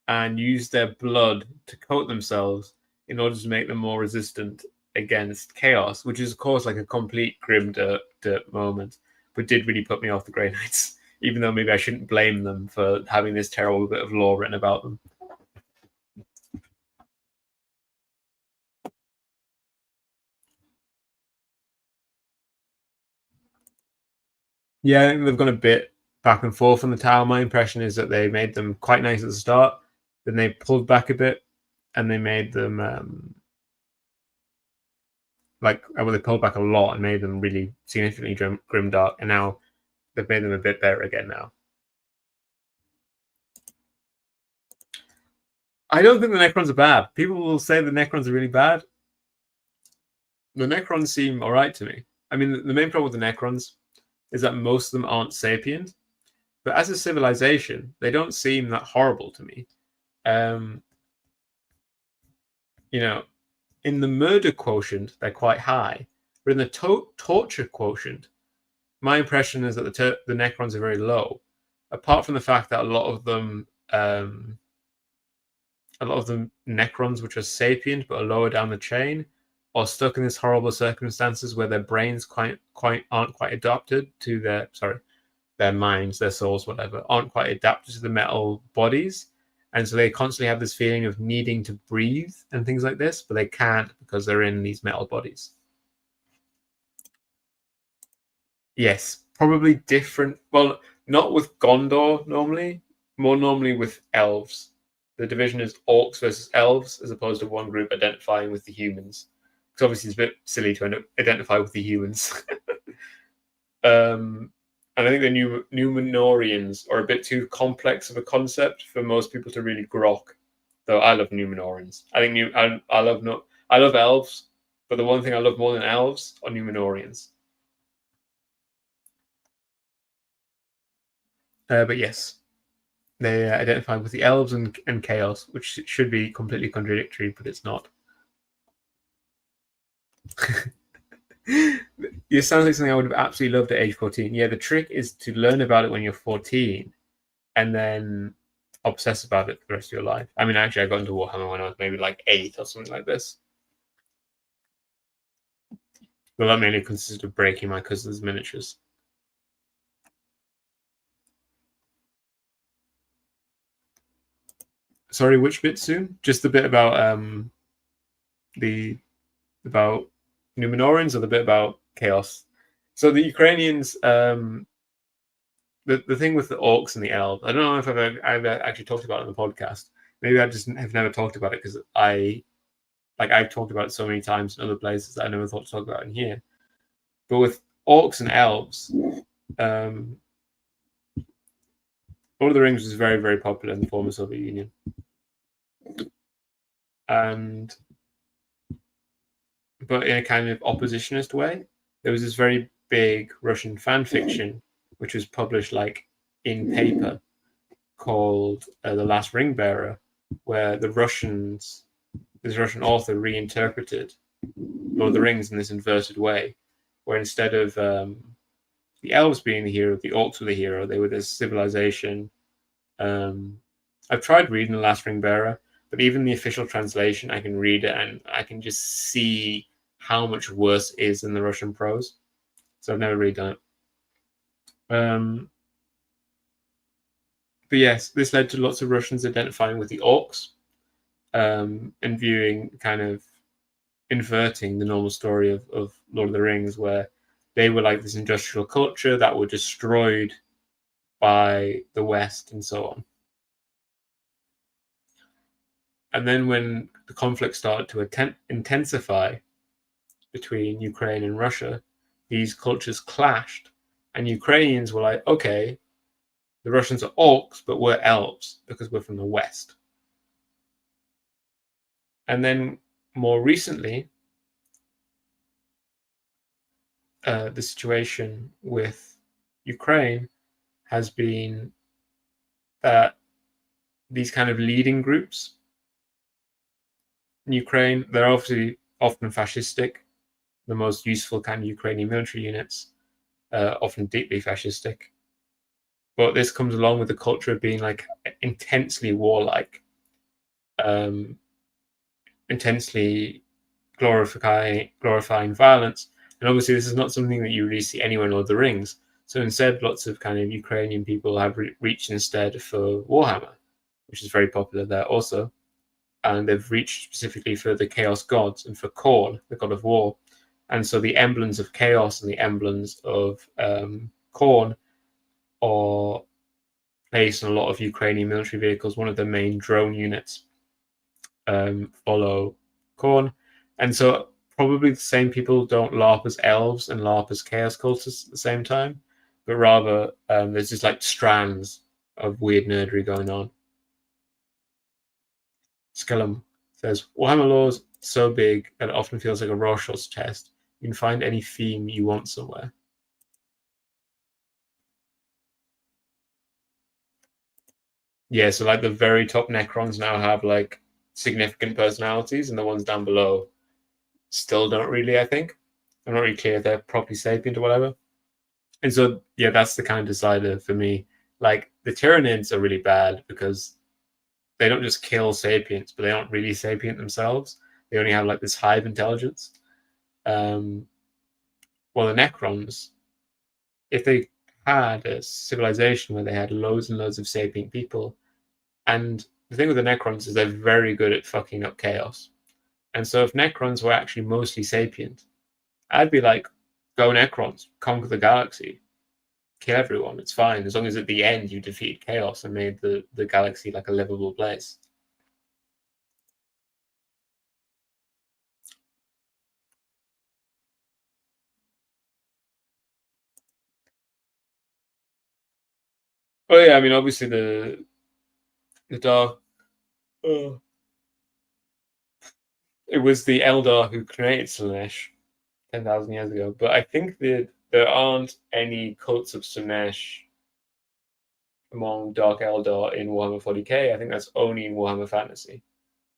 and used their blood to coat themselves in order to make them more resistant against chaos, which is, of course, like a complete grim dirt moment. but did really put me off the Grey Knights, even though maybe I shouldn't blame them for having this terrible bit of lore written about them. Yeah, I think they've gone a bit back and forth on the tower. My impression is that they made them quite nice at the start, then they pulled back a bit, and they made them they pulled back a lot and made them really significantly grimdark, and now they've made them a bit better again now. I don't think the Necrons are bad. People will say the Necrons are really bad. The Necrons seem all right to me. I mean, the main problem with the Necrons is that most of them aren't sapient, but as a civilization, they don't seem that horrible to me. In the murder quotient, they're quite high, but in the torture quotient, my impression is that the Necrons are very low. Apart from the fact that a lot of them Necrons, which are sapient but are lower down the chain, are stuck in these horrible circumstances where their brains aren't quite adapted to their minds, their souls, whatever, aren't quite adapted to the metal bodies. And so they constantly have this feeling of needing to breathe and things like this, but they can't because they're in these metal bodies. Yes, probably different. Well, not with Gondor normally, more normally with elves. The division is orcs versus elves, as opposed to one group identifying with the humans. Because obviously it's a bit silly to identify with the humans. And I think the Numenorians are a bit too complex of a concept for most people to really grok. Though I love Numenorians. I love elves, but the one thing I love more than elves are Numenorians. But yes, they identify with the elves and chaos, which should be completely contradictory, but it's not. It sounds like something I would have absolutely loved at age 14. Yeah, the trick is to learn about it when you're 14 and then obsess about it for the rest of your life. I mean, actually, I got into Warhammer when I was maybe like 8 or something like this. Well, that mainly consisted of breaking my cousin's miniatures. Sorry, which bit, Sue? Just the bit about about Numenorians or the bit about chaos? So the Ukrainians, the thing with the orcs and the elves, I don't know if I've actually talked about it on the podcast. Maybe I just have never talked about it because I've talked about it so many times in other places that I never thought to talk about in here. But with orcs and elves, Lord of the Rings was very, very popular in the former Soviet Union. But in a kind of oppositionist way, there was this very big Russian fan fiction, which was published like in paper, called The Last Ring Bearer, where this Russian author reinterpreted Lord of the Rings in this inverted way, where instead of the elves being the hero, the orcs were the hero. They were this civilization. I've tried reading The Last Ring Bearer, but even the official translation, I can read it and I can just see how much worse it is than the Russian prose. So I've never really done it. But yes, this led to lots of Russians identifying with the orcs and viewing, kind of inverting the normal story of Lord of the Rings, where they were like this industrial culture that were destroyed by the West and so on. And then when the conflict started to intensify between Ukraine and Russia, these cultures clashed, and Ukrainians were like, okay, the Russians are orcs, but we're elves because we're from the West. And then more recently, the situation with Ukraine has been that these kind of leading groups in Ukraine, they're obviously often fascistic. The most useful kind of Ukrainian military units, often deeply fascistic. But this comes along with the culture of being like intensely warlike, intensely glorifying violence. And obviously, this is not something that you really see anywhere in Lord of the Rings. So instead, lots of kind of Ukrainian people have reached instead for Warhammer, which is very popular there also. And they've reached specifically for the Chaos Gods and for Khorne, the god of war. And so the emblems of Chaos and the emblems of Khorne are placed on a lot of Ukrainian military vehicles. One of the main drone units follow Khorne. And so probably the same people don't LARP as elves and LARP as chaos cultists at the same time, but rather there's just like strands of weird nerdery going on. Skellum says, Warhammer lore is so big that it often feels like a Rorschach test. You can find any theme you want somewhere. Yeah, so like the very top Necrons now have like significant personalities, and the ones down below still don't really, I think. I'm not really clear if they're properly sapient or whatever. And so, yeah, that's the kind of decider for me. Like, the Tyranids are really bad because they don't just kill sapients, but they aren't really sapient themselves. They only have, like, this hive intelligence. Well, the Necrons, if they had a civilization where they had loads and loads of sapient people, and the thing with the Necrons is they're very good at fucking up chaos. And so if Necrons were actually mostly sapient, I'd be like, go Necrons, conquer the galaxy, kill everyone. It's fine as long as at the end you defeat chaos and made the galaxy like a livable place. Oh yeah, I mean obviously the dark. Oh. It was the Eldar who created Slaanesh 10,000 years ago, but I think that there aren't any cults of Slaanesh among Dark Eldar in Warhammer 40k. I think that's only in Warhammer Fantasy,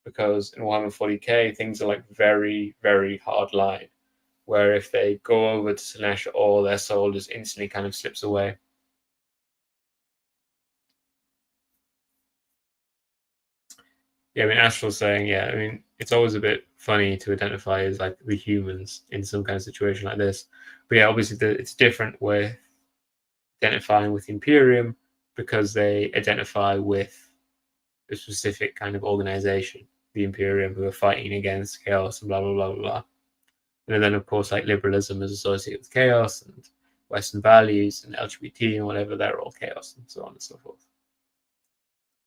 because in Warhammer 40k things are like very, very hard line, where if they go over to Slaanesh, all their soul just instantly kind of slips away. Yeah, I mean, Astral's saying, yeah, I mean, it's always a bit funny to identify as like the humans in some kind of situation like this. But yeah, obviously it's different with identifying with Imperium because they identify with a specific kind of organization, the Imperium, who are fighting against chaos and blah, blah, blah, blah, blah. And then, of course, like liberalism is associated with chaos and Western values and LGBT and whatever, they're all chaos and so on and so forth.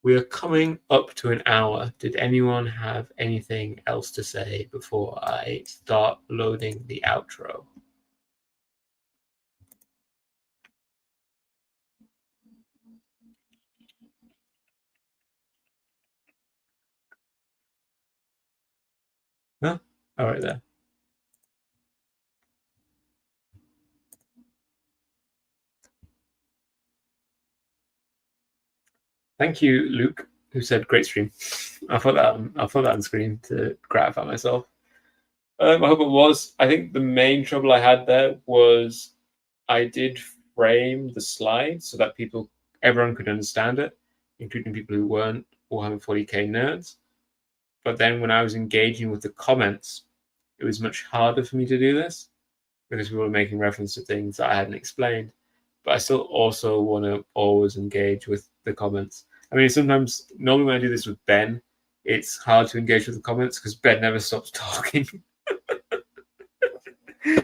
We are coming up to an hour. Did anyone have anything else to say before I start loading the outro? No? All right, there. Thank you, Luke, who said great stream. I'll put that on screen to gratify myself. I hope it was. I think the main trouble I had there was I did frame the slides so that everyone could understand it, including people who weren't Warhammer 40k nerds. But then when I was engaging with the comments, it was much harder for me to do this because we were making reference to things that I hadn't explained. But I still also want to always engage with the comments. I mean, sometimes, normally when I do this with Ben, it's hard to engage with the comments because Ben never stops talking.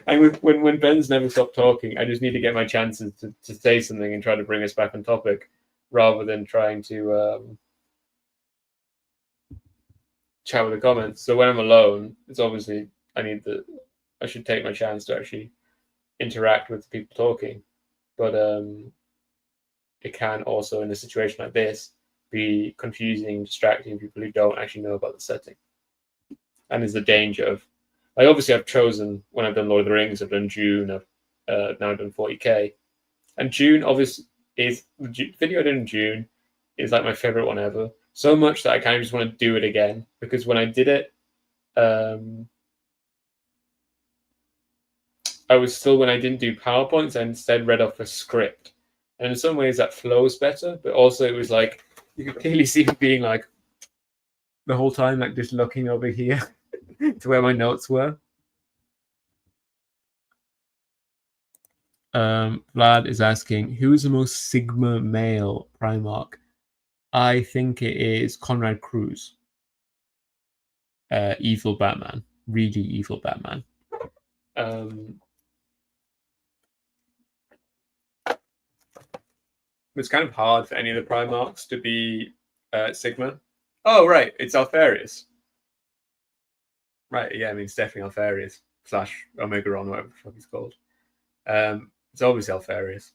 And when Ben's never stopped talking, I just need to get my chances to say something and try to bring us back on topic rather than trying to chat with the comments. So when I'm alone, it's obviously I should take my chance to actually interact with the people talking. But it can also, in a situation like this, be confusing, distracting people who don't actually know about the setting. And there's the danger of, like, obviously I've chosen, when I've done Lord of the Rings, I've done Dune, I've now done 40k. And Dune, obviously, is the video I did in Dune is like my favorite one ever. So much that I kind of just want to do it again, because when I did it, I was still, when I didn't do PowerPoints, I instead read off a script. And in some ways that flows better, but also it was like, you could clearly see me being like, the whole time, like just looking over here to where my notes were. Vlad is asking, who is the most Sigma male Primarch? I think it is Conrad Cruz. Evil Batman. Really evil Batman. It's kind of hard for any of the Primarchs to be Sigma. Oh, right. It's Alfarius. Right, yeah, I mean, it's definitely Alfarius / Omega Ron, whatever the fuck he's called. It's always Alfarius.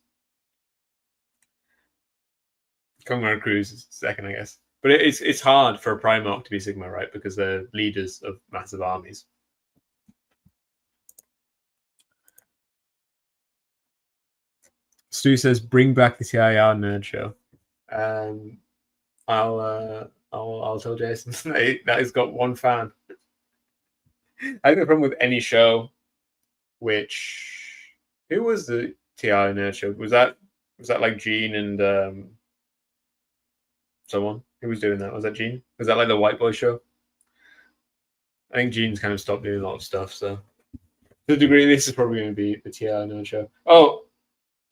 Conrad Cruz is second, I guess. But it's hard for a Primarch to be Sigma, right? Because they're leaders of massive armies. Stu says, "Bring back the TIR nerd show." I'll tell Jason that he's got one fan. I think the problem with any show, who was the TIR nerd show? Was that like Gene and someone who was doing that? Was that Gene? Was that like the White Boy show? I think Gene's kind of stopped doing a lot of stuff. So to the degree, this is probably going to be the TIR nerd show. Oh,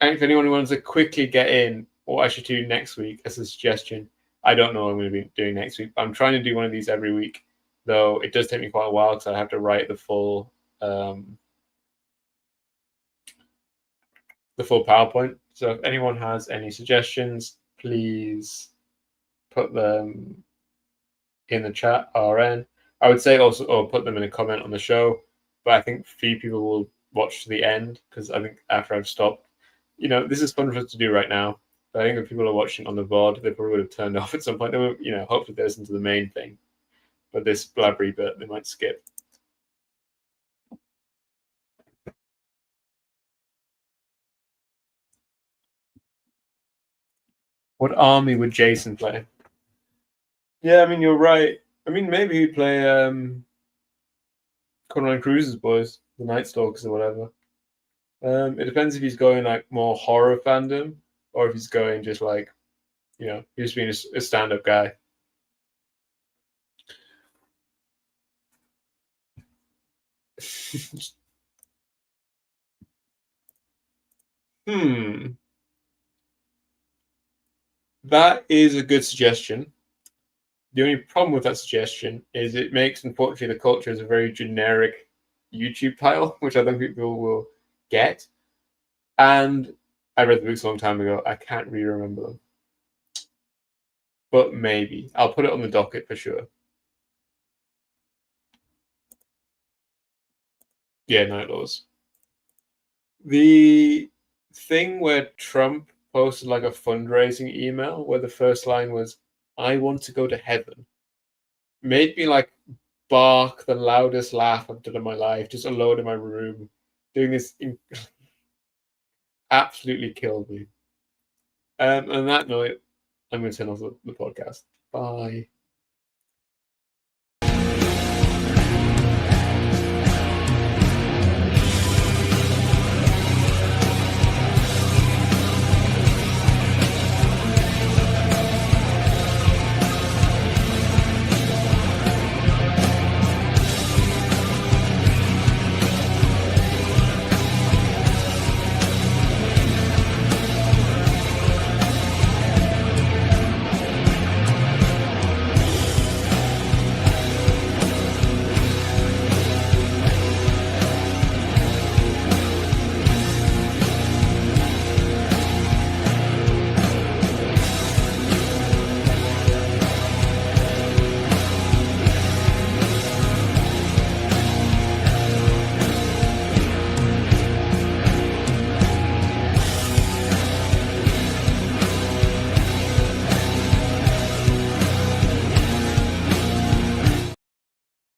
and if anyone wants to quickly get in what I should do next week as a suggestion, I don't know what I'm going to be doing next week. But I'm trying to do one of these every week, though it does take me quite a while because I have to write the full PowerPoint. So if anyone has any suggestions, please put them in the chat, RN. I would say also, or put them in a comment on the show. But I think few people will watch to the end because I think after I've stopped, this is fun for us to do right now. But I think if people are watching on the VOD, they probably would have turned off at some point. They would, hopefully they listen to the main thing. But this blabbery bit, they might skip. What army would Jason play? Yeah, I mean, you're right. I mean, maybe he'd play Conrad Cruz's boys, the Night Stalkers or whatever. It depends if he's going like more horror fandom or if he's going just like, he's being a stand-up guy. That is a good suggestion. The only problem with that suggestion is it makes, unfortunately, the culture as a very generic YouTube title, which I think people will get. And I read the books a long time ago. I can't really remember them. But maybe. I'll put it on the docket for sure. Yeah, Night Laws. The thing where Trump posted like a fundraising email where the first line was, "I want to go to heaven," made me like bark the loudest laugh I've done in my life, just alone in my room, doing this. Absolutely killed me. On that note, I'm going to turn off the podcast. Bye.